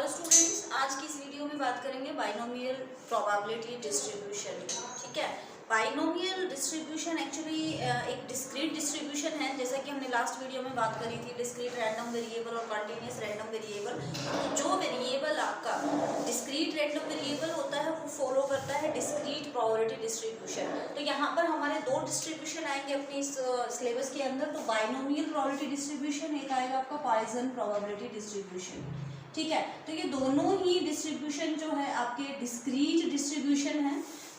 Hello students, आज की इस वीडियो में बात करेंगे बाइनोमियल प्रोबेबिलिटी डिस्ट्रीब्यूशन। ठीक है, बाइनोमियल डिस्ट्रीब्यूशन एक्चुअली एक डिस्क्रीट डिस्ट्रीब्यूशन है, जैसा कि हमने लास्ट वीडियो में बात करी थी डिस्क्रीट रैंडम वेरिएबल और कंटिन्यूस रैंडम वेरिएबल। तो जो वेरिएबल आपका डिस्क्रीट रैंडम वेरिएबल होता है वो फॉलो करता है डिस्क्रीट प्रोबेबिलिटी डिस्ट्रीब्यूशन। तो यहाँ पर हमारे दो डिस्ट्रीब्यूशन आएंगे अपनी इस सिलेबस के अंदर। तो बाइनोमियल प्रोबेबिलिटी डिस्ट्रीब्यूशन, एक आएगा आपका पॉइसन प्रोबेबिलिटी डिस्ट्रीब्यूशन। ठीक है, तो ये दोनों ही डिस्ट्रीब्यूशन जो है आपके डिस्क्रीट डिस्ट्रीब्यूशन है।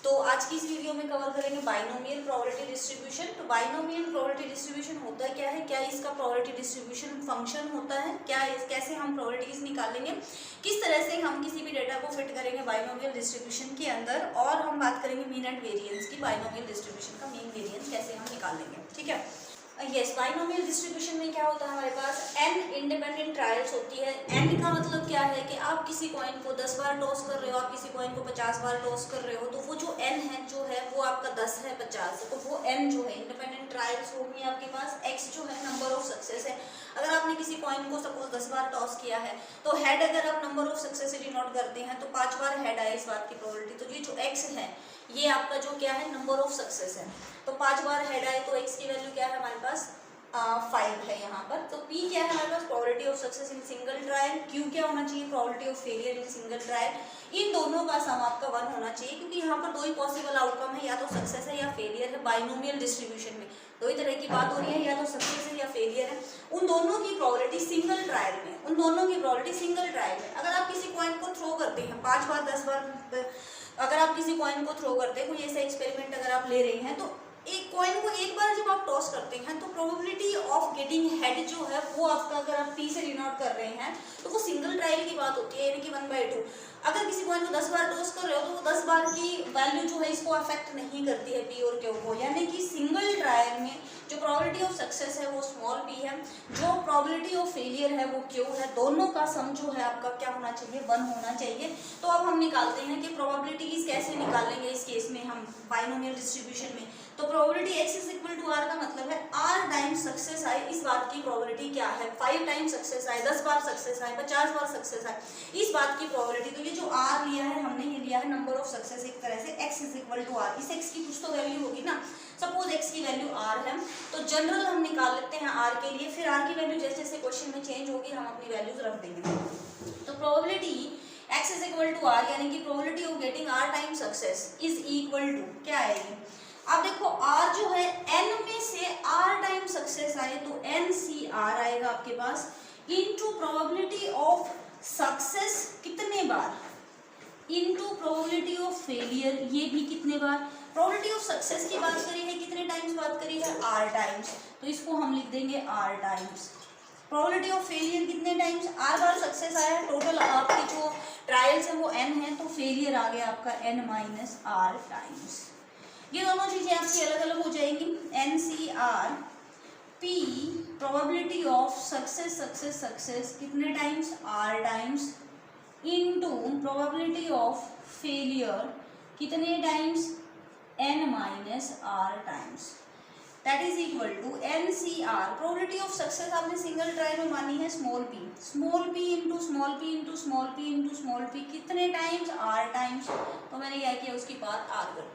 तो आज की इस वीडियो में कवर करेंगे बाइनोमियल प्रोबेबिलिटी डिस्ट्रीब्यूशन। तो बाइनोमियल प्रोबेबिलिटी डिस्ट्रीब्यूशन होता क्या है, क्या इसका प्रोबेबिलिटी डिस्ट्रीब्यूशन फंक्शन होता है, क्या कैसे हम प्रोबेबिलिटीज निकालेंगे, किस तरह से हम किसी भी डेटा को फिट करेंगे बाइनोमियल डिस्ट्रीब्यूशन के अंदर, और हम बात करेंगे मीन एंड वेरिएंस की। बाइनोमियल डिस्ट्रीब्यूशन का मीन वेरिएंस कैसे हम निकालेंगे। ठीक है, यस, बाइनोमियल डिस्ट्रीब्यूशन में क्या होता है, हमारे पास n इंडिपेंडेंट ट्रायल्स होती है। n का मतलब क्या है कि आप किसी कॉइन को 10 बार टॉस कर रहे हो, आप किसी कॉइन को 50 बार टॉस कर रहे हो, तो वो जो n है जो है वो आपका 10 है, 50 है, तो वो n जो है इंडिपेंडेंट ट्रायल्स होगी आपके पास। x जो है नंबर ऑफ सक्सेस है। अगर आपने किसी कॉइन को सपोज 10 बार टॉस किया है तो हेड अगर आप नंबर ऑफ सक्सेस से डिनोट करते हैं तो 5 बार हेड आए इस बात की प्रोबेबिलिटी। तो ये जो x है ये आपका जो क्या है नंबर ऑफ सक्सेस है। तो 5 बार हेड आए तो x की वैल्यू क्या है हमारे पास 5 है यहाँ पर। तो P क्या है हमारे पास, probability of success in single trial. Q क्या होना चाहिए, probability of failure in single trial. इन दोनों का सम आपका 1 होना चाहिए, क्योंकि यहाँ पर दो ही पॉसिबल आउटकम है, या तो सक्सेस है या फेलियर है। बाइनोमियल डिस्ट्रीब्यूशन में दो ही तरह की बात हो रही है, या तो सक्सेस है या फेलियर है। उन दोनों की प्रोबेबिलिटी सिंगल ट्रायल में, उन दोनों की प्रोबेबिलिटी सिंगल ट्रायल में। अगर आप किसी कॉइन को थ्रो करते हैं 5 बार 10 बार, अगर आप किसी कॉइन को थ्रो करते हैं, कोई ऐसा एक्सपेरिमेंट अगर आप ले रहे हैं, तो एक कॉइन को एक बार जब आप टॉस करते हैं तो प्रोबेबिलिटी ऑफ गेटिंग हेड जो है वो आपका, अगर आप P से डिनोट कर रहे हैं तो वो सिंगल ट्रायल की बात होती है, यानी कि 1/2। अगर किसी कॉइन को 10 बार टॉस कर रहे हो तो वो 10 बार की वैल्यू जो है इसको अफेक्ट नहीं करती है P और Q को, यानी कि सिंगल ट्रायल में जो प्रोबेबिलिटी ऑफ सक्सेस है वो स्मॉल p है, जो प्रोबेबिलिटी ऑफ फेलियर है वो Q है। दोनों का सम जो है आपका क्या होना चाहिए, 1 होना चाहिए। तो अब हम निकालते हैं कि प्रोबेबिलिटीज कैसे निकालेंगे इस केस में हम बाइनोमियल डिस्ट्रीब्यूशन में। तो प्रोबेबिलिटी x = r का मतलब है r टाइम्स सक्सेस आए, इस बात की प्रोबेबिलिटी क्या है, 5 टाइम्स सक्सेस आए, 10 बार सक्सेस आए, 50 बार सक्सेस आए, इस बात की प्रोबेबिलिटी। तो ये जो r लिया है हमने, ये लिया है नंबर ऑफ सक्सेस एक तरह से। x = r, इस x की कुछ तो वैल्यू होगी ना। सपोज x की वैल्यू r है, तो जनरल हम निकाल लेते हैं r के लिए, फिर r की वैल्यू जैसे जैसे क्वेश्चन में चेंज होगी हम अपनी वैल्यूज रख देंगे। तो प्रोबेबिलिटी x = r, यानी कि probability of getting r time success is equal to क्या आएगी। अब देखो r जो है n में से r टाइम सक्सेस आए तो NCR आएगा आपके पास, इनटू प्रोबेबिलिटी ऑफ सक्सेस कितने बार, इनटू प्रोबेबिलिटी ऑफ फेलियर, ये भी कितने बार। प्रोबेबिलिटी ऑफ सक्सेस की बात करी है, कितने टाइम्स बात करी है, r टाइम्स, तो इसको हम लिख देंगे r times. Probability of failure कितने टाइम्स, r बार सक्सेस आया है, टोटल आपकी जो ट्रायल्स है वो n है, तो फेलियर आ गया आपका n - r टाइम्स। ये दोनों चीजें आपकी अलग अलग हो जाएंगी। NCR P probability of success success success कितने times, r times, into probability of failure कितने times, n - r times, that is equal to NCR। Probability of success आपने सिंगल ट्रायल में मानी है small p, small p into small p into small p into small p कितने times, r times. तो मैंने क्या किया, उसकी बात r कर।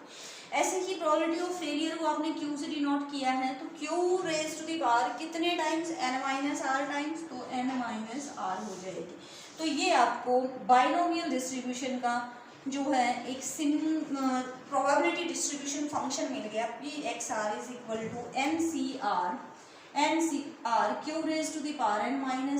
ऐसे ही प्रोबेबिलिटी ऑफ फेलियर को आपने Q से डिनोट किया है, तो Q⁻⁴ कितने टाइम्स, n - r टाइम्स, तो n - r हो जाएगी। तो ये आपको बाइनोमियल डिस्ट्रीब्यूशन का जो है एक प्रोबेबिलिटी डिस्ट्रीब्यूशन फंक्शन मिल गया। P(x(r) = NCR Q⁻n -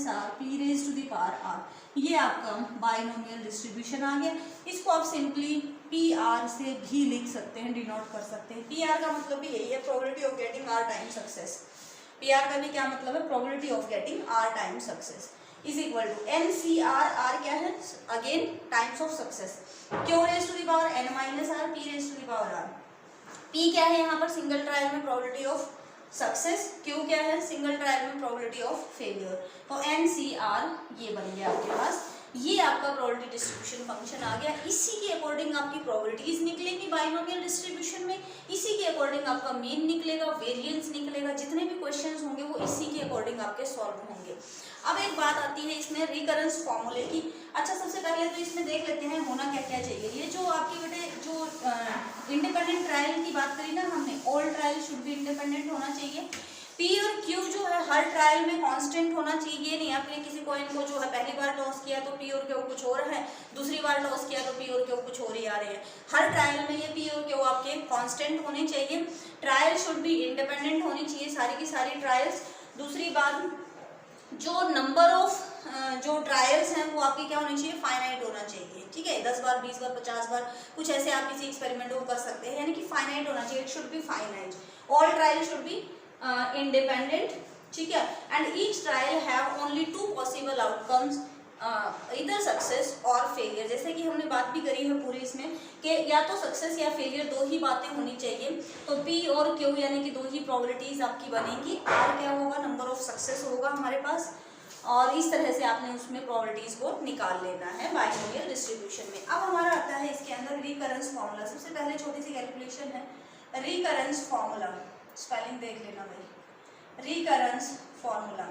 r P⁻r, ये आपका बाइनोमियल डिस्ट्रीब्यूशन आ गया। इसको आप सिंपली PR से भी लिख सकते हैं, डिनोट कर सकते हैं। PR का मतलब भी यही है, probability of getting r time success. PR का भी क्या मतलब है, probability of getting r time success is equal to NCR, r क्या है again times of success, Q⁻n - r P⁻r। P क्या है यहाँ पर सिंगल ट्रायल में प्रोबेबिलिटी ऑफ सक्सेस, Q क्या है सिंगल ट्रायल में प्रोबेबिलिटी ऑफ फेलियर। तो NCR ये बन गया आपके पास, ये आपका प्रोबेबिलिटी डिस्ट्रीब्यूशन फंक्शन आ गया। इसी के अकॉर्डिंग आपकी प्रोबेबिलिटीज निकलेंगी बाइनोमियल डिस्ट्रीब्यूशन में, इसी के अकॉर्डिंग आपका मीन निकलेगा, वेरिएंस निकलेगा, जितने भी क्वेश्चंस होंगे वो इसी के अकॉर्डिंग आपके सॉल्व होंगे। अब एक बात आती है इसमें रिकरेंस फॉर्मूले की। अच्छा, सबसे पहले तो इसमें देख लेते हैं होना क्या क्या चाहिए। ये जो आपके बेटे जो इंडिपेंडेंट ट्रायल की बात करी ना हमने, all trial should be independent होना चाहिए। पी और क्यू जो है हर ट्रायल में कांस्टेंट होना चाहिए। ये नहीं आपने किसी कॉइन को जो है पहली बार टॉस किया तो पी और क्यू कुछ और है, दूसरी बार टॉस किया तो पी और क्यू कुछ और ही आ रहे हैं। हर ट्रायल में ये पी और क्यू आपके कांस्टेंट होने चाहिए। ट्रायल शुड बी इंडिपेंडेंट होनी चाहिए सारी की सारी ट्रायल्स। दूसरी बात, जो नंबर ऑफ जो ट्रायल्स हैं वो आपके क्या होने चाहिए, फाइनाइट होना चाहिए। ठीक है, 10 बार 20 बार 50 बार कुछ ऐसे आप किसी एक्सपेरिमेंट को कर सकते हैं, यानी कि फाइनाइट होना चाहिए। It should be finite. All trial should be independent. ठीक है, and each trial have only 2 possible outcomes, इधर सक्सेस और फेलियर। जैसे कि हमने बात भी करी है पूरी इसमें कि या तो सक्सेस या फेलियर, दो ही बातें होनी चाहिए। तो पी और क्यू यानी कि दो ही प्रोबेबिलिटीज आपकी बनेंगी। और क्या होगा, नंबर ऑफ सक्सेस होगा हमारे पास, और इस तरह से आपने उसमें प्रोबेबिलिटीज को निकाल लेना है बाइनोमियल डिस्ट्रीब्यूशन में। अब हमारा आता है इसके अंदर रिकरेंस फॉर्मूला। सबसे पहले छोटी सी कैलकुलेशन है, रिकरेंस फॉर्मूला, स्पेलिंग देख लेना भाई। रिकरेंस फॉर्मूला,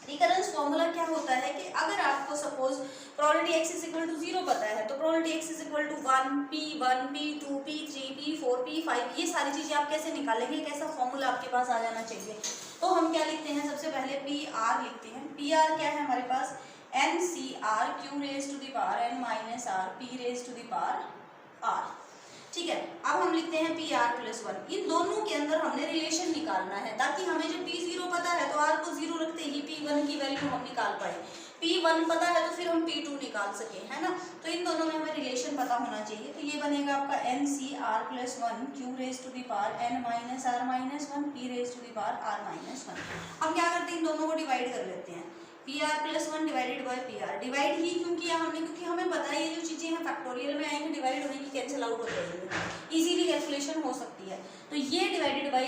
रिकरेंस फॉर्मूला क्या होता है कि अगर आपको suppose probability x is equal to 0 पता है, तो probability x is equal to 1, p1, p2, p3, p4, p5, ये सारी चीजें आप कैसे निकालेंगे, कैसा फॉर्मूला आपके पास आ जाना चाहिए। तो हम क्या लिखते हैं, सबसे पहले पी आर लिखते हैं। पी आर क्या है हमारे पास, N C R Q raise to the power N minus R P raise to the power R. ठीक है, अब हम लिखते हैं पी आर प्लस 1। इन दोनों के अंदर हमने रिलेशन निकालना है, ताकि हमें जब पी 0 पता है तो आर को 0 रखते ही पी 1 की वैल्यू हम निकाल पाए। पी 1 पता है तो फिर हम पी 2 निकाल सके, है ना। तो इन दोनों में हमें रिलेशन पता होना चाहिए। तो ये बनेगा आपका N C R plus 1 Q raise to the power N minus R minus 1 P raise to the power R minus 1। हम क्या करते हैं, इन दोनों को डिवाइड कर लेते हैं। P R plus 1 divided by P R. Divide ही क्यों किया हमने, क्योंकि हमें पता है ये जो चीजें हैं फैक्टोरियल में आएंगी, डिवाइड होने की कैंसिल आउट हो जाएगी, इजीली कैलकुलेशन हो सकती है। तो ये डिवाइडेड बाई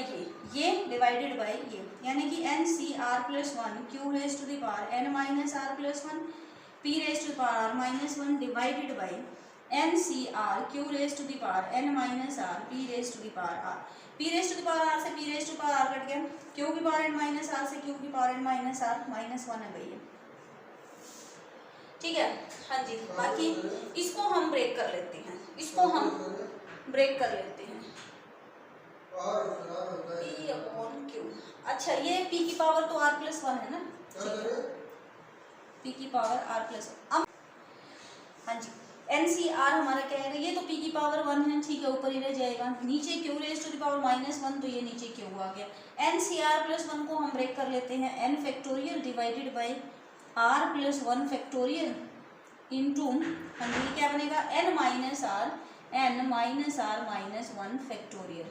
ये डिवाइडेड बाई ये, यानी कि N C R plus 1 Q raise to the power N minus R plus 1 P raise to the power R minus 1 divided by N C R Q raise to the power N minus R P raise to the power R. P raise to the power R से P raise to power R cut गया, Q की power N minus R से Q की power N minus R minus 1 है भैया। ठीक है, हाँ जी। बाकी इसको हम ब्रेक कर लेते हैं, इसको हम ब्रेक कर लेते हैं। P upon Q. अच्छा, ये P की पावर तो R प्लस 1 है ना, P की पावर R प्लस 1। हाँ जी, NCR हमारा क्या है, ये तो P की पावर 1 है, ठीक है, ऊपर ही रह जाएगा। नीचे Q raise to the power minus 1, तो ये नीचे Q आ गया। NCR प्लस 1 को हम ब्रेक कर लेते हैं, N factorial divided by R plus 1 factorial into, हाँ जी, क्या बनेगा, N minus R minus one factorial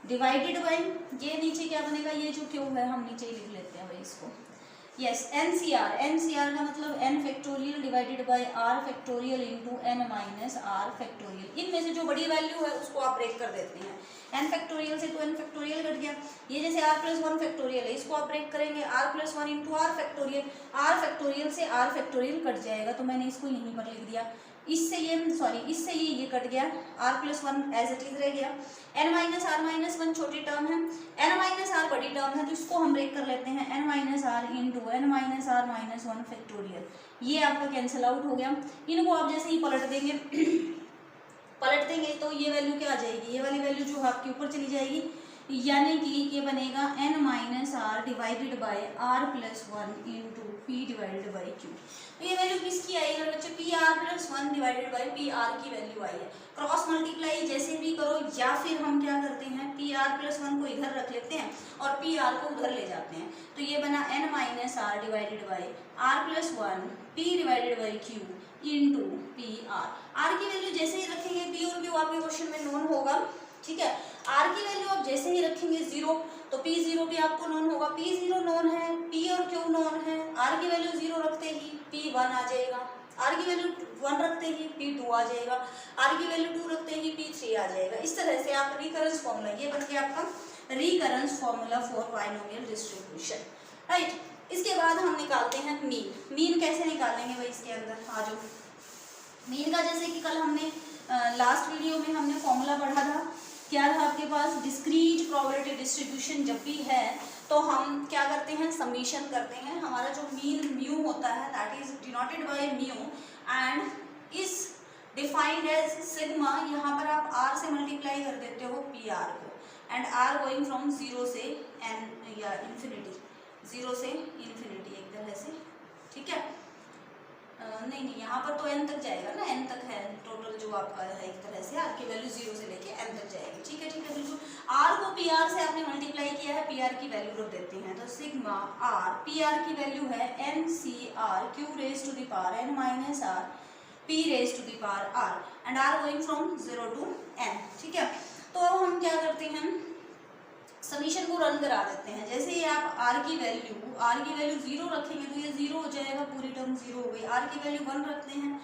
divided by ये नीचे क्या बनेगा, ये जो क्यू है हम नीचे ही लिख लेते हैं भाई इसको। यस, एनसीआर का मतलब n factorial divided by r factorial into n minus R factorial. इनमें से जो बड़ी वैल्यू है उसको आप ब्रेक कर देते हैं। n फैक्टोरियल से तो n फैक्टोरियल कट गया, ये जैसे r प्लस 1 फैक्टोरियल है, इसको आप ब्रेक करेंगे r plus 1 into R factorial से r फैक्टोरियल कट जाएगा, तो मैंने इसको यहीं पर लिख दिया। इससे ये कट गया, r plus 1 as it is रह गया। n माइनस आर माइनस 1 छोटी टर्म है, n माइनस आर बड़ी टर्म है, तो इसको हम ब्रेक कर लेते हैं, n minus R into n minus R minus 1 factorial. ये आपका कैंसिल आउट हो गया। इनको आप जैसे ही पलट देंगे तो ये वैल्यू क्या आ जाएगी, ये वाली वैल्यू जो आपके ऊपर चली जाएगी, यानी कि ये बनेगा n minus R divided by r plus 1 into P divided by Q. तो ये वैल्यू किसकी आई है बच्चे, P R plus 1 divided by P R की वैल्यू आई है। क्रॉस मल्टीप्लाई जैसे भी करो, या फिर हम क्या करते हैं, पी आर प्लस 1 को इधर रख लेते हैं और पी आर को उधर ले जाते हैं, तो ये बना n minus R divided by R plus 1 P divided by Q into P R. R की वैल्यू जैसे ही रखेंगे, पी और क्यू आपके क्वेश्चन में नोन होगा, ठीक है। आर की वैल्यू आप जैसे ही रखेंगे 0, तो पी 0 भी आपको नोन होगा, पी 0 नोन है, पी और क्यू नोन है। आर की वैल्यू 0 रखते ही पी 1 आ जाएगा, आर की वैल्यू 1 रखते ही पी 2 आ जाएगा, आर की वैल्यू 2 रखते ही पी 3 आ जाएगा। इस तरह से आप रिकरेंस फॉर्मूला, ये बन गया आपका recurrence formula for binomial distribution, right. इसके बाद हम निकालते हैं मीन। मीन कैसे निकालेंगे भाई, इसके अंदर आ जाओ। मीन का जैसे कि कल हमने लास्ट वीडियो में हमने फॉर्मूला पढ़ा था, क्या था आपके पास, डिस्क्रीट प्रोबेबिलिटी डिस्ट्रीब्यूशन जब भी है तो हम क्या करते हैं, समीशन करते हैं। हमारा जो मीन म्यू होता है that is denoted by mu and is defined as sigma. यहाँ पर आप आर से मल्टीप्लाई कर देते हो पी आर को, and R going from zero से एन या इन्फिनिटी, जीरो से इन्फिनिटी एक तरह से, ठीक है। नहीं, यहाँ पर तो एन तक जाएगा ना, एन तक है टोटल जो आपका है, एक तरह से आर की वैल्यू जीरो से लेके एन तक जाएगी, ठीक है बिल्कुल। आर को पी आर से आपने मल्टीप्लाई किया है, पी आर की वैल्यू रख देते हैं, तो सिग्मा आर, पी आर की वैल्यू है N C R Q raise to the power N minus R P raise to the power R, and R going from zero to N, ठीक है। तो अब हम क्या करते हैं, समीशन को रन करा देते हैं। जैसे ही आप r की वैल्यू जीरो रखेंगे तो ये जीरो हो जाएगा, पूरी टर्म जीरो हो गई। r की वैल्यू 1 रखते हैं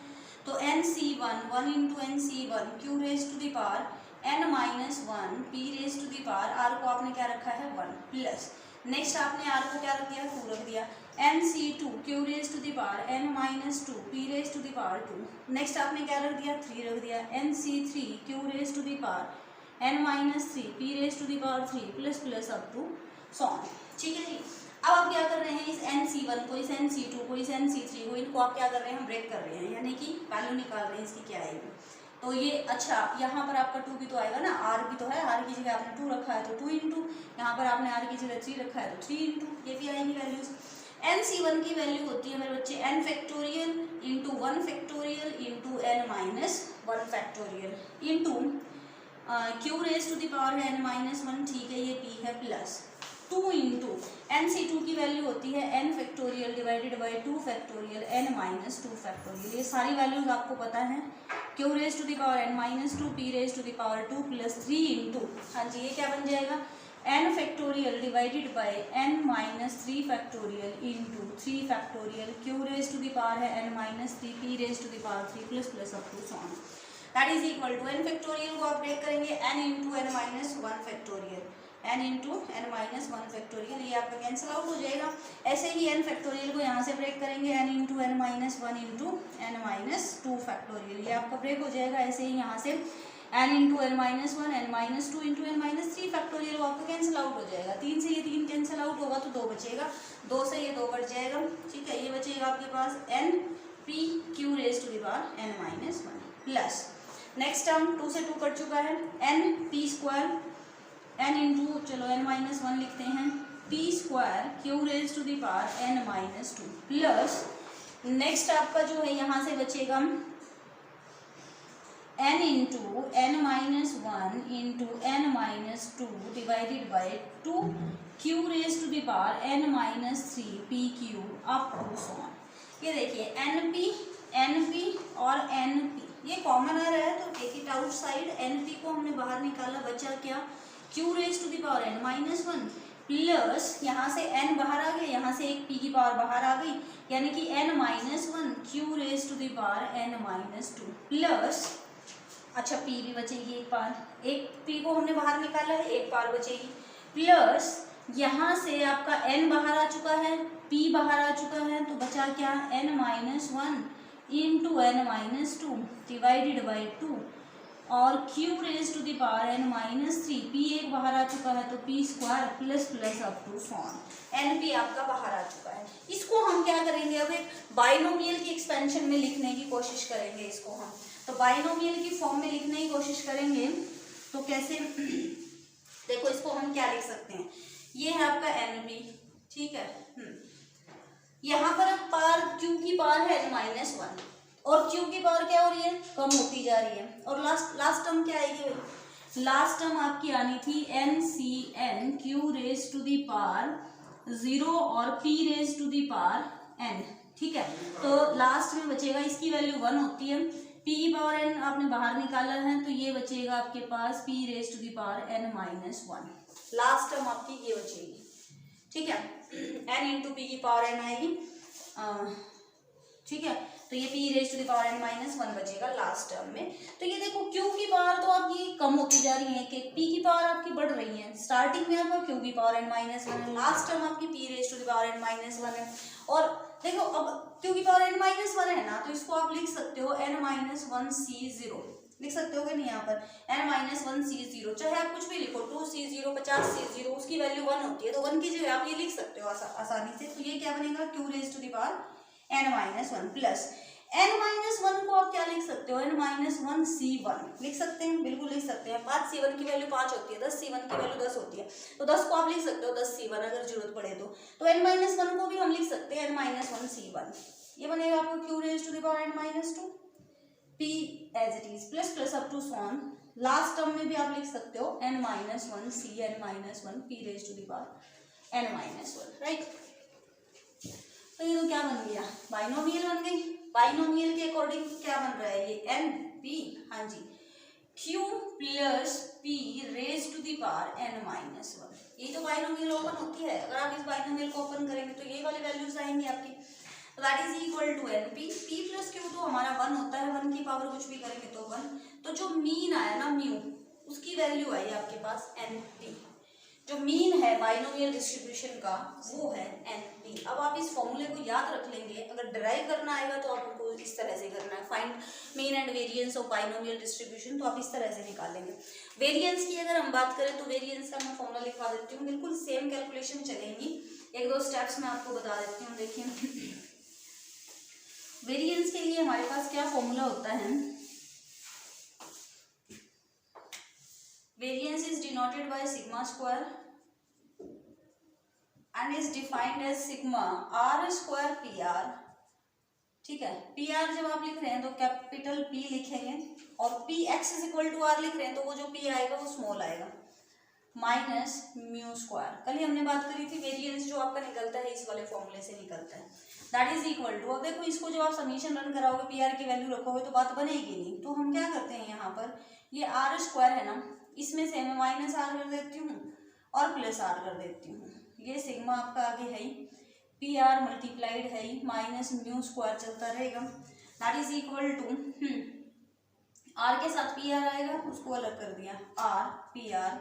तो nc1 into nc1 Q raise to the power n minus 1 p raise to the power, r को आपने क्या रखा है 1 प्लस, नेक्स्ट आपने r को क्या रख दिया 2 रख दिया, nc2 Q raise to the power n minus 2 p raise to the power 2, next आपने क्या रख दिया 3 रख दिया, nc3 Q raise to the power n minus 3 p raise to the power 3 plus plus up to so on, ठीक है जी। अब आप क्या कर रहे हैं, इस nc1 को, इस nc2 को, इस nc3 को, इनको आप क्या कर रहे हैं, हम ब्रेक कर रहे हैं, यानी कि वैल्यू निकाल रहे हैं इसकी क्या आएगी। तो ये अच्छा, यहाँ पर आपका 2 भी तो आएगा ना, r भी तो है, r की जगह आपने 2 रखा है तो 2 इंटू, यहाँ पर आपने r की जगह 3 रखा है तो 3 इंटू, ये भी आएंगी वैल्यूज। nc1 की वैल्यू होती है मेरे बच्चे n factorial into 1 factorial into n minus 1 factorial into Q raise to the power है n माइनस 1, ठीक है, ये p है प्लस 2 इंटू nc2 की वैल्यू होती है n factorial divided by 2 factorial n minus 2 factorial, ये सारी वैल्यूज आपको पता है। Q raise to the power n minus 2 p raise to the power 2 plus 3 into, हाँ जी, ये क्या बन जाएगा, n factorial divided by n minus 3 factorial into 3 factorial q raise to the power है n minus 3 p raise to the power 3 plus plus up to so on, that is equal to n factorial को आप break करेंगे n into n minus 1 factorial, n into n minus 1 factorial, ये आपका cancel out हो जाएगा। ऐसे ही n factorial को यहाँ से ब्रेक करेंगे n into n minus 1 into n minus 2 factorial, ये आपका ब्रेक हो जाएगा। ऐसे ही यहाँ से n into n minus 1 n minus 2 into n minus 3 factorial वो आपका कैंसिल आउट हो जाएगा। 3 से ये 3 कैंसिल आउट होगा तो 2 बचेगा, 2 से ये 2 बढ़ जाएगा, ठीक है, ये बचेगा आपके पास n p q raise to the power n minus 1 plus, next term 2 से 2 कट चुका है, n p square n into, चलो n माइनस 1 लिखते हैं, p square q raise to the power n minus 2 plus, next आपका जो है यहाँ से बचेगा n into n minus 1 into n minus 2 divided by 2 q raise to the power n minus 3 p q up to so on. ये देखिए np और np ये कॉमन आ रहा है तो take it outside, np को हमने बाहर निकाला, बचा क्या, q raise to the power n minus 1 plus, यहाँ से n बाहर आ गया, यहाँ से एक p की पावर बाहर आ गई, यानी कि n minus 1 q raise to the power n minus 2 plus, अच्छा p भी बचेगी एक पार, एक p को हमने बाहर निकाला है, एक पार बचेगी, प्लस यहाँ से आपका n बाहर आ चुका है, p बाहर आ चुका है, तो बचा क्या, n minus 1 into n minus 2 divided by 2 और q raise to the power n minus 3, p एक बाहर आ चुका है तो p square plus plus up to form, np आपका बाहर आ चुका है। इसको हम क्या करेंगे, अब एक बाइनोमियल की एक्सपेंशन में लिखने की कोशिश करेंगे इसको हम, तो बाइनोमियल की फॉर्म में लिखने की कोशिश करेंगे तो कैसे देखो, इसको हम क्या लिख सकते हैं, ये है आपका np, ठीक है, यहाँ पर पार q की पावर है n माइनस 1 और q की पावर क्या हो रही है, कम होती जा रही है, और लास्ट टर्म क्या आएगी भाई, लास्ट टर्म आपकी आनी थी ncn q raise to the power 0 और p raise to the power n, ठीक है, तो लास्ट में बचेगा, इसकी वैल्यू 1 होती है, p की पावर n आपने बाहर निकाला है तो ये बचेगा आपके पास p raise to the power n minus 1, last term आपकी ये बचेगी, ठीक है, n इंटू पी की पावर n आएगी, ठीक है, तो तो ये p raise to the power n minus 1 बचेगा लास्ट टर्म में। तो ये देखो q की पावर तो आपकी कम होती जा रही है, कि p की पावर आपकी बढ़ रही है। स्टार्टिंग में आपका q की पावर n माइनस 1 है, लास्ट टर्म आपकी p raise to the power n minus 1 है। और देखो अब q की पावर n माइनस 1 है ना, तो इसको आप लिख सकते हो n माइनस 1 c0 लिख सकते हो कि नहीं, यहाँ पर n माइनस 1 c0, चाहे आप कुछ भी लिखो 2 c0 50 c0, उसकी वैल्यू 1 होती है, तो 1 की जगह आप ये लिख सकते हो आसानी से। तो ये क्या बनेगा q raise to the power n minus 1 plus n minus 1 को आप क्या लिख सकते हो, n माइनस 1 c1 लिख सकते हैं, बिल्कुल लिख सकते हैं। 5 c1 की वैल्यू 5 होती है, 10 c1 की वैल्यू 10 होती है, तो 10 को आप लिख सकते हो 10 c1 अगर जरूरत पड़े तो n माइनस 1 को भी हम लिख सकते हैं n माइनस 1 c1। ये बनेगा आपको q raise to the power n minus 2 p as it is plus plus up to so on. Last term में भी आप लिख सकते हो n minus 1 c n minus 1 p raise to the power n minus 1, right. तो ये तो क्या बन गया, बाइनोमियल बन गई। बाइनोमियल के अकॉर्डिंग क्या बन रहा है, ये n p, हाँ जी, q plus p raise to the power n minus 1। ये तो बाइनोमियल ओपन होती है, अगर आप इस बाइनोमियल को ओपन करेंगे तो ये वाली वैल्यूज आएंगी आपकी, that is equal to n p। p plus q तो हमारा 1 होता है, 1 की पावर कुछ भी करेंगे तो 1, तो जो मीन आया ना म्यू, उसकी वैल्यू आई आपके पास n p। जो मीन है बाइनोमियल डिस्ट्रीब्यूशन का वो है n p। अब आप इस फॉर्मूले को याद रख लेंगे, अगर डिराइव करना आएगा तो आपको इस तरह से करना है, find mean and variance of binomial distribution, तो आप इस तरह से निकालेंगे। वेरिएंस की अगर हम बात करें तो वेरिएंस का मैं फॉर्मूला लिखवा देती हूँ, बिल्कुल सेम कैलकुलेशन चलेंगी, एक दो स्टेप्स में आपको बता देती हूँ। देखिए वेरिएंस के लिए हमारे पास क्या फॉर्मूला होता है, variance is denoted by sigma square and is defined as sigma r square p r, ठीक है। पी आर जब आप लिख रहे हैं तो कैपिटल P लिखेंगे, और p x is equal to r लिख रहे हैं तो वो जो P आएगा वो स्मॉल आएगा, माइनस म्यू स्क्वायर। कल ही हमने बात करी थी वेरिएंस जो आपका निकलता है इस वाले फॉर्मूले से निकलता है, दैट इज इक्वल टू। अब देखो इसको जब आप समीशन रन कराओगे पी आर की वैल्यू रखोगे तो बात बनेगी नहीं, तो हम क्या करते हैं यहाँ पर, ये आर स्क्वायर है ना, इसमें से मैं माइनस आर कर देती हूँ और प्लस आर कर देती हूँ। ये सिग्मा आपका आगे है ही, पी आर मल्टीप्लाइड है ही, माइनस म्यू स्क्वायर चलता रहेगा, that is equal to r के साथ पी आर आएगा, उसको अलग कर दिया आर पी आर,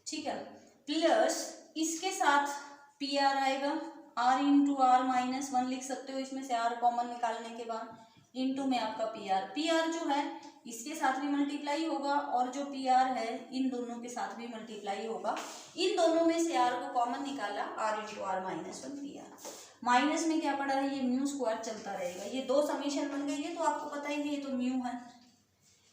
ठीक है, प्लस इसके साथ पी आर आएगा, आर इंटू आर माइनस 1 लिख सकते हो, इसमें से आर कॉमन निकालने के बाद, इंटू में आपका पी आर जो है इसके साथ भी मल्टीप्लाई होगा, और जो पी आर है इन दोनों के साथ भी मल्टीप्लाई होगा। इन दोनों में से आर को कॉमन निकाला, r into r minus 1 P r, minus में क्या पड़ा है, ये म्यू स्क्वायर चलता रहेगा। ये दो समीशन बन गई है, तो आपको पता ही है ये तो म्यू है,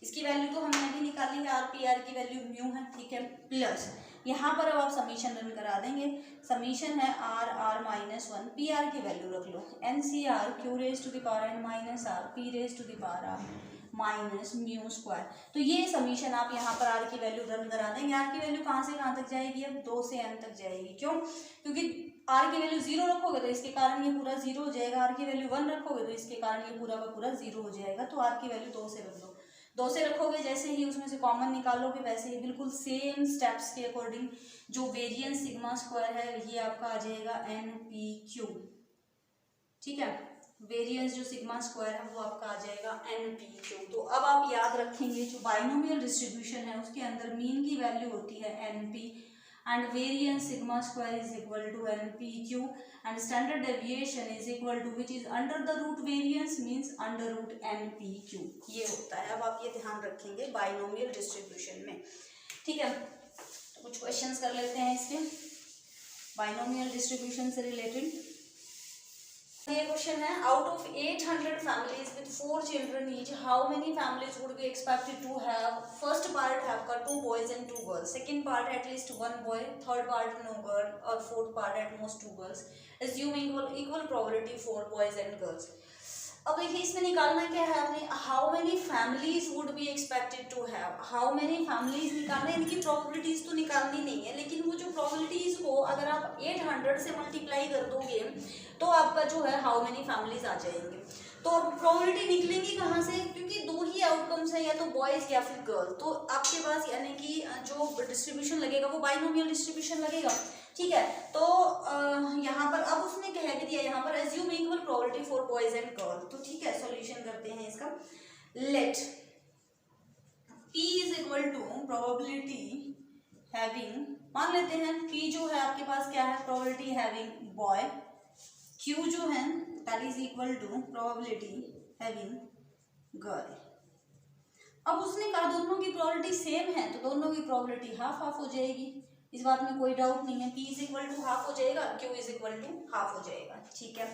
इसकी वैल्यू तो हमने अभी निकाली है, आर पी आर की वैल्यू म्यू है, ठीक है। प्लस यहाँ पर अब आप समीशन रन करा देंगे, समीशन है R R minus 1, P R की वैल्यू रख लो, N C R Q raise to the power N minus R P raise to the power R minus mu square. तो ये समीशन आप यहाँ पर आर की वैल्यू रन करा देंगे। आर की वैल्यू कहाँ से कहाँ तक जाएगी, अब 2 से n तक जाएगी। क्यों, क्योंकि आर की वैल्यू 0 रखोगे तो इसके कारण ये पूरा 0 हो जाएगा, आर की वैल्यू 1 रखोगे तो इसके कारण ये पूरा का पूरा 0 हो जाएगा। तो आर की वैल्यू 2 से रख दो, 2 से रखोगे जैसे ही उसमें से कॉमन निकालोगे वैसे ही बिल्कुल सेम स्टेप्स के अकॉर्डिंग जो वेरिएंस सिग्मा स्क्वायर है ये आपका आ जाएगा एन पी क्यू, ठीक है। वेरिएंस जो सिग्मा स्क्वायर है वो आपका आ जाएगा एन पी क्यू। तो अब आप याद रखेंगे जो बाइनोमियल डिस्ट्रीब्यूशन है उसके अंदर मीन की वैल्यू होती है n p and variance sigma square is equal to NPQ and standard deviation is equal to which is under the root variance means under root NPQ। ये होता है। अब आप ये ध्यान रखेंगे बाइनोमियल डिस्ट्रीब्यूशन में, ठीक है। कुछ क्वेश्चंस कर लेते हैं इसके बाइनोमियल डिस्ट्रीब्यूशन से रिलेटेड। ये क्वेश्चन है, out of 800 families with 4 children each how many families would be expected to have, first part है आपका 2 boys and 2 girls, second part at least 1 boy, third part no girl और fourth part at most 2 girls, assuming equal probability 4 boys and girls. अब देखिए इसमें निकालना क्या है आपने, how many families would be expected to have, how many families निकालना है, इनकी प्रोबेबिलिटीज तो निकालनी नहीं है, लेकिन वो जो प्रोबेबिलिटीज को अगर आप 800 से मल्टीप्लाई कर दोगे तो आपका जो है हाउ मेनी फैमिलीज आ जाएंगे। तो अब प्रोबेबिलिटी निकलेंगी कहाँ से, क्योंकि दो ही आउटकम्स है, या तो बॉयज या फिर गर्ल। तो आपके पास यानी कि जो डिस्ट्रीब्यूशन लगेगा वो बाइनोमियल डिस्ट्रीब्यूशन लगेगा, ठीक है। तो यहाँ पर अब उसने कह भी दिया यहाँ पर assume equal probability for boys and girl. तो ठीक है, सॉल्यूशन करते हैं इसका। Let P is equal to probability having, मान लेते हैं P जो है आपके पास क्या है, प्रोबेबिलिटी हैविंग बॉय, Q जो है that is equal to probability having girl. अब उसने कहा दोनों की प्रोबेबिलिटी सेम है तो दोनों की प्रोबेबिलिटी हाफ हाफ हो जाएगी, इस बात में कोई डाउट नहीं है। P is equal to half हो जाएगा, Q is equal to half हो जाएगा, ठीक है।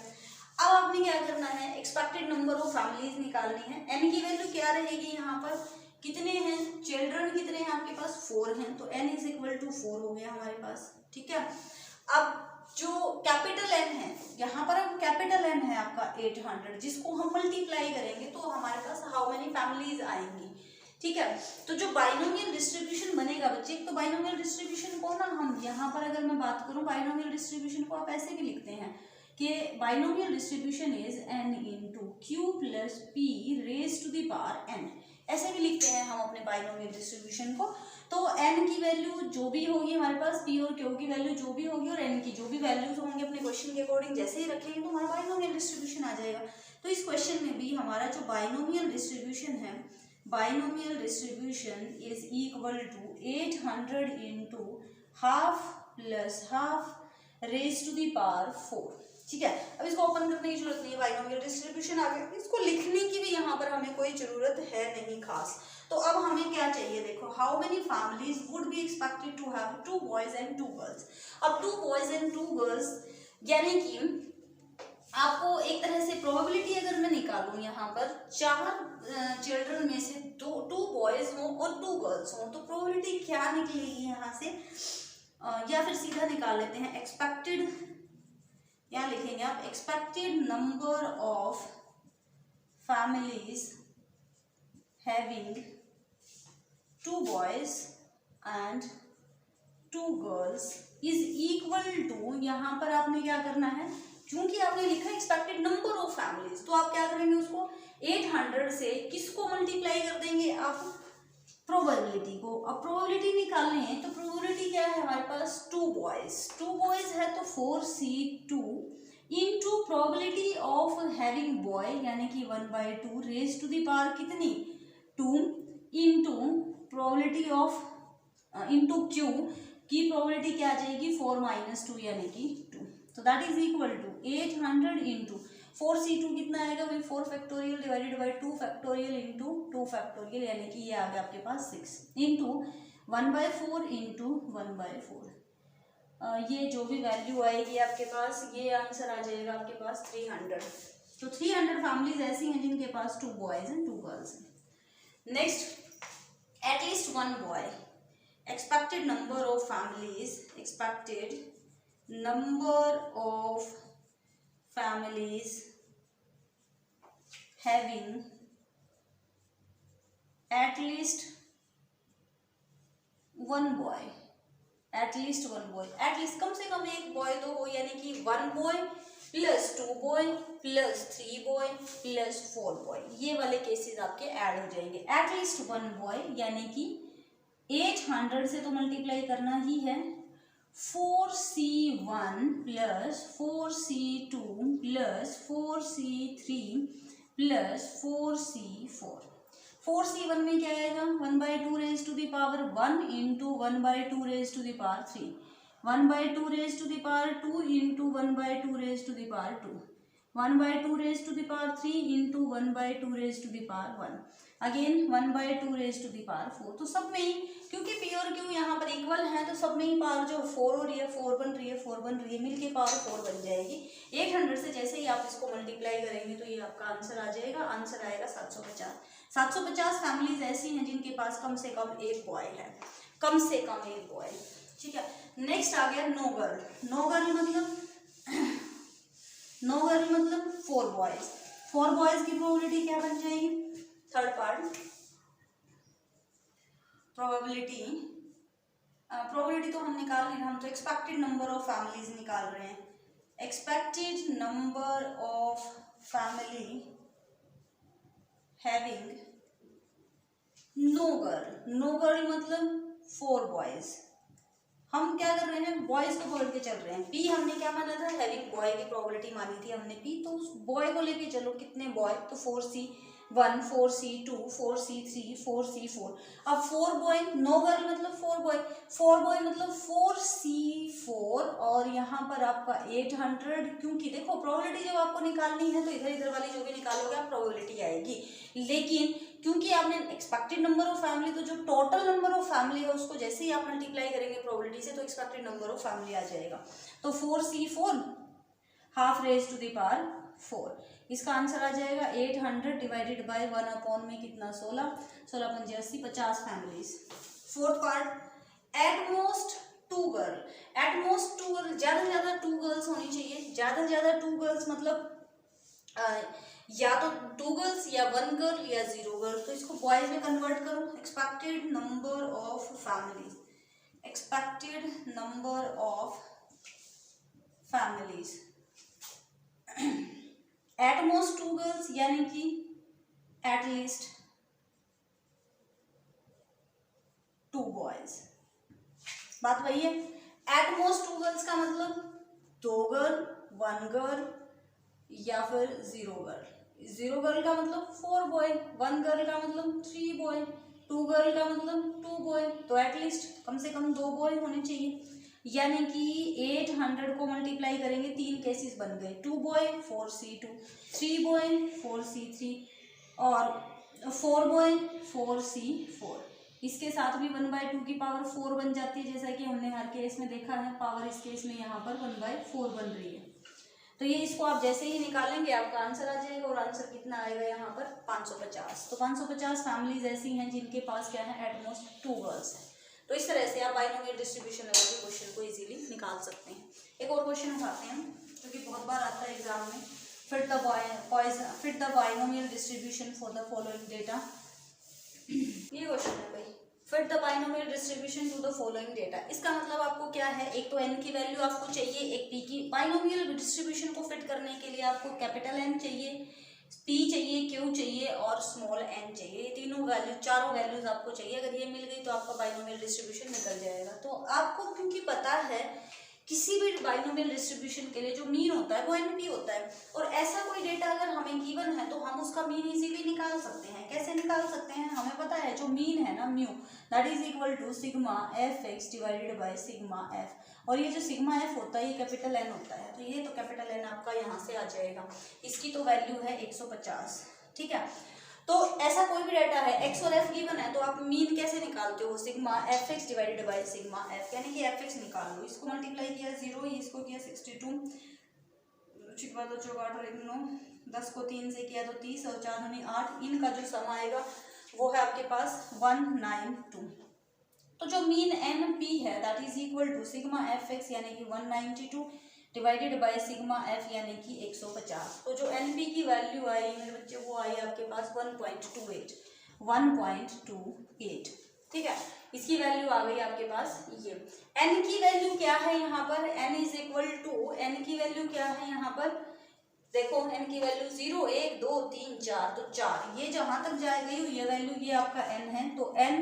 अब आपने क्या करना है, एक्सपेक्टेड नंबर ऑफ फैमिलीज निकालनी है। n की वैल्यू क्या रहेगी, यहाँ पर कितने हैं, चिल्ड्रन कितने हैं आपके पास, 4 हैं, तो n इज इक्वल टू 4 हो गया हमारे पास, ठीक है। अब जो कैपिटल N है, यहाँ पर अब कैपिटल N है आपका 800, जिसको हम मल्टीप्लाई करेंगे तो हमारे पास हाउ मेनी फैमिलीज आएंगी, ठीक है। तो जो बाइनोमियल डिस्ट्रीब्यूशन बनेगा बच्चे, तो बाइनोमियल डिस्ट्रीब्यूशन को ना हम यहाँ पर अगर मैं बात करूँ, बाइनोमियल डिस्ट्रीब्यूशन को आप ऐसे भी लिखते हैं कि binomial distribution is n into q plus p raise to the power n, ऐसे भी लिखते हैं हम अपने बाइनोमियल डिस्ट्रीब्यूशन को। तो n की वैल्यू जो भी होगी हमारे पास, p और q की वैल्यू जो भी होगी और n की जो भी वैल्यूज होंगे अपने क्वेश्चन के अकॉर्डिंग जैसे ही रखेंगे तो हमारा बाइनोमियल डिस्ट्रीब्यूशन आ जाएगा। तो इस क्वेश्चन में भी हमारा जो बाइनोमियल डिस्ट्रीब्यूशन है, binomial distribution is equal to 800 into half plus half raise to the power 4, ठीक है। अब इसको ओपन करने की जरूरत नहीं है, बाइनोमियल डिस्ट्रीब्यूशन आ गया, इसको लिखने की भी यहाँ पर हमें कोई जरूरत है नहीं खास। तो अब हमें क्या चाहिए, देखो how many families would be expected to have 2 boys and 2 girls. अब 2 बॉयज एंड 2 गर्ल्स यानी कि आपको एक तरह से प्रोबेबिलिटी अगर मैं निकालूं, यहाँ पर 4 चिल्ड्रन में से 2 बॉयज हों और 2 गर्ल्स हों, तो प्रोबेबिलिटी क्या निकलेगी यहाँ से, या फिर सीधा निकाल लेते हैं एक्सपेक्टेड, यहाँ लिखेंगे आप expected number of families having 2 boys and 2 girls is equal to, यहाँ पर आपने क्या करना है, क्योंकि आपने लिखा एक्सपेक्टेड नंबर ऑफ फैमिलीज, तो आप क्या करेंगे उसको 800 से किसको मल्टीप्लाई कर देंगे, आप प्रोबेबिलिटी को। अब प्रोबेबिलिटी निकालनी है तो प्रोबेबिलिटी क्या है हमारे पास, 2 बॉयज है तो 4c2 into probability of having boy यानी कि 1/2 रेज टू द पावर कितनी 2 into probability of into Q की प्रोबेबिलिटी क्या आ जाएगी 4 - 2 यानी कि 2, तो that is equal to 800 into 4c2 कितना आएगा भाई 4 factorial divided by 2 factorial into 2 factorial यानी कि ये आ गया आपके पास 6 इंटू 1/4 इंटू 1/4, ये जो भी वैल्यू आएगी आपके पास ये आंसर आ जाएगा आपके पास 300। तो 300 फैमिलीज ऐसी हैं जिनके पास 2 बॉयज एंड 2 गर्ल्स हैं। Next, at least 1 boy, expected number of families, expected number of families having at least 1 boy, at least 1 boy, at least कम से कम एक बॉय तो हो, यानी कि 1 boy plus 2 boy plus 3 boy plus 4 boy, ये वाले cases आपके ऐड हो जाएंगे। एटलीस्ट 1 बॉय यानी कि 800 से तो मल्टीप्लाई करना ही है, 4c1 plus 4c2 plus 4c3 plus 4c4, 4c1 में क्या आएगा 1/2 raise to the power 1 into 1/2 raise to the power 3, 1/2 raise to the power 2 into 1/2 raise to the power 2, 1/2 raise to the power 3 into 1/2 raise to the power 1, again 1/2 raise to the power 4। तो सब में ही क्योंकि P और Q यहाँ पर equal है तो सब में ही पावर जो 4 हो रही है 4 बन रही है 4 बन रही है, मिलके पावर 4 बन जाएगी। 800 से जैसे ही आप इसको मल्टीप्लाई करेंगे तो ये आपका आंसर आ जाएगा, आंसर आएगा 750। 750 फैमिलीज ऐसी हैं जिनके पास कम से कम एक बॉय है, कम से कम एक बॉय, ठीक है। नेक्स्ट आ गया नो गर्ल। नो गर्ल मतलब 4 बॉयज। 4 बॉयज की प्रोबेबिलिटी क्या बन जाएगी, थर्ड पार्ट, प्रोबेबिलिटी प्रोबेबिलिटी तो हम निकाल नहीं रहे, हम तो एक्सपेक्टेड नंबर ऑफ फैमिलीज निकाल रहे हैं। Expected number of family having no girl, no girl मतलब 4 बॉयज। हम क्या कर रहे हैं, बॉयज को पकड़ के चल रहे हैं। पी हमने क्या माना था, हैविंग बॉय की प्रोबेबिलिटी मानी थी हमने पी, तो उस बॉय को लेके चलो, कितने बॉय, तो 4C1 4C2 4C3 4C4। अब 4 बॉय, नो गर्ल मतलब 4 बॉय, 4 बॉय मतलब 4C4, और यहाँ पर आपका 800, क्योंकि देखो प्रोबेबिलिटी जब आपको निकालनी है तो इधर इधर वाली जो भी निकालोगे आप प्रोबेबिलिटी आएगी, लेकिन क्योंकि आपने एक्सपेक्टेड नंबर ऑफ फैमिली, तो जो टोटल नंबर ऑफ फैमिली है उसको जैसे ही आप मल्टीप्लाई करेंगे प्रोबेबिलिटी से तो एक्सपेक्टेड नंबर ऑफ फैमिली आ जाएगा। तो 4C4 half raise to the power 4, इसका आंसर आ जाएगा 800 डिवाइडेड बाय 1 अपॉन में कितना 16, 16 पंजे 80, 50 families. Fourth part, at most 2 girl, eight most 2 girl, ज्यादा से ज्यादा 2 गर्ल्स होनी चाहिए। ज्यादा से ज्यादा 2 गर्ल्स मतलब या तो 2 गर्ल्स या 1 गर्ल या 0 गर्ल, तो इसको बॉयज में कन्वर्ट करो। Expected number of families, expected number of families eight most 2 girls यानी कि एट लीस्ट 2 बॉयज। बात वही है, एट मोस्ट 2 गर्ल्स का मतलब 2 गर्ल 1 गर्ल या फिर 0 गर्ल। 0 गर्ल का मतलब 4 बॉय, 1 गर्ल का मतलब 3 बॉय, 2 गर्ल का मतलब 2 बॉय, तो एटलीस्ट कम से कम 2 बॉय होने चाहिए। यानी कि 800 को मल्टीप्लाई करेंगे, 3 केसेस बन गए, 2 बॉय 4C2, 3 बॉय 4C3 और 4 बॉय 4C4। इसके साथ भी 1/2 की पावर 4 बन जाती है, जैसा कि हमने हर केस में देखा है। पावर इस केस में यहाँ पर 1/4 बन रही है। तो ये इसको आप जैसे ही निकालेंगे आपका आंसर आ जाएगा, और आंसर कितना आएगा यहाँ पर 550। तो 550 फैमिलीज ऐसी हैं जिनके पास क्या है, एटमोस्ट 2 गर्ल्स हैं। तो इस तरह से आप बाइनोमियल डिस्ट्रीब्यूशन लेवल के क्वेश्चन को इजीली निकाल सकते हैं। एक और क्वेश्चन उठाते हैं जो कि बहुत बार आता है एग्जाम में, fit the binomial distribution for the following data. ये क्वेश्चन है भाई, fit the binomial distribution to the following data. इसका मतलब आपको क्या है, एक तो n की वैल्यू आपको चाहिए, एक p की। बाइनोमियल डिस्ट्रीब्यूशन को फिट करने के लिए आपको कैपिटल N चाहिए, p चाहिए, q चाहिए और स्मॉल n चाहिए। ये तीनों वैल्यू, चारों वैल्यूज आपको चाहिए। अगर ये मिल गई तो आपका बाइनोमियल डिस्ट्रीब्यूशन निकल जाएगा। तो आपको क्योंकि पता है किसी भी बाइनोमियल डिस्ट्रीब्यूशन के लिए जो मीन होता है वो NP होता है, और ऐसा कोई डेटा अगर हमें गिवन है तो हम उसका मीन इजीली निकाल सकते हैं। कैसे निकाल सकते हैं, हमें पता है जो मीन है ना mu, that is equal to sigma fx divided by sigma f, और ये जो सिग्मा f होता है ये कैपिटल N होता है, तो ये तो कैपिटल N आपका यहाँ से आ जाएगा। इसकी तो वैल्यू है 150, ठीक है। तो ऐसा कोई भी डाटा है, x और f गिवन है, तो आप मीन कैसे निकालते हो, sigma fx divided by sigma f, यानी कि fx निकाल लो। इसको मल्टीप्लाई किया 0, इसको किया 62, 10 को 3 से किया तो 30 और 4 दूनी 8, इनका जो सम आएगा वो है आपके पास 192। तो जो मीन NP है that is equal to sigma fx यानी कि 192 डिवाइडेड बाय सिग्मा f यानी कि 150। तो जो NP की वैल्यू आई मेरे बच्चे वो आई आपके पास 1.28, 1.28, ठीक है। इसकी वैल्यू आ गई आपके पास ये। n की वैल्यू क्या है यहाँ पर, n is equal to, n की वैल्यू क्या है यहाँ पर, देखो n की वैल्यू 0 1 2 3 4, तो 4 ये जहां तक जाए गई ये वैल्यू, ये आपका n है, तो n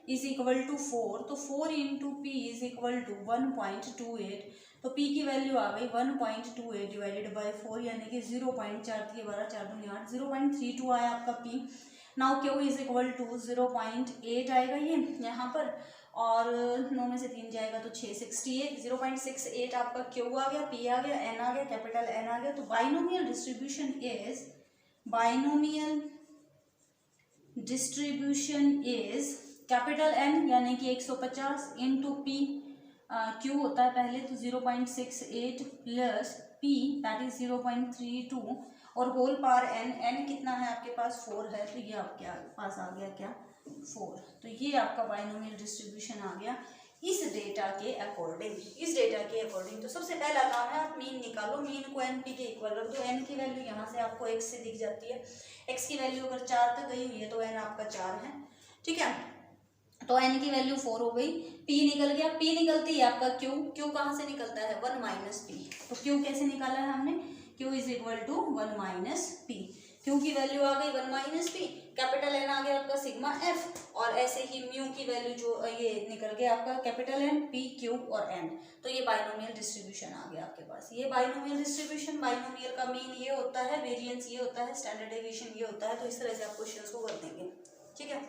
इज इक्वल टू 4, तो 4 into p is equal to 1.28, तो p की वैल्यू आ गई 1.28 डिवाइडेड बाय 4 यानी कि 0.4 12 4 दूनी 8, 0.32 आया आपका p। Now q is equal to 0.8 आएगा ये यहाँ पर, और 9 में से 3 जाएगा तो 6, 68, 0.68 आपका q आ गया, p आ गया, n आ गया, कैपिटल N आ गया। तो binomial distribution is capital N यानी कि 150 इंटू p, q होता है पहले तो 0.68 प्लस p दैट इज 0.32 और होल पावर n कितना है आपके पास 4 है, तो ये आपके पास आ गया क्या 4। तो ये आपका बाइनोमियल डिस्ट्रीब्यूशन आ गया इस डेटा के अकॉर्डिंग। तो सबसे पहला काम है आप मीन निकालो, मीन को NP के इक्वल रख दो। n की वैल्यू यहाँ से आपको x से दिख जाती है, x की वैल्यू अगर 4 तक गई हुई है तो n आपका 4 है, ठीक है। तो n की वैल्यू 4 हो गई, p निकल गया, p निकलती है आपका q, q कहाँ से निकलता है 1 माइनस p, तो q कैसे निकाला है हमने, q is equal to 1 minus p, q की वैल्यू आ गई 1 माइनस p, कैपिटल N आ गया आपका सिग्मा f, और ऐसे ही म्यू की वैल्यू जो ये निकल गया आपका कैपिटल N, p, q और n, तो ये बाइनोमियल डिस्ट्रीब्यूशन आ गया आपके पास। ये बाइनोमियल डिस्ट्रीब्यूशन, बाइनोमियल का मीन ये होता है, वेरिएंस ये होता है, स्टैंडर्ड डेविएशन ये होता है, तो इस तरह से आप क्वेश्चंस को कर देंगे, ठीक है।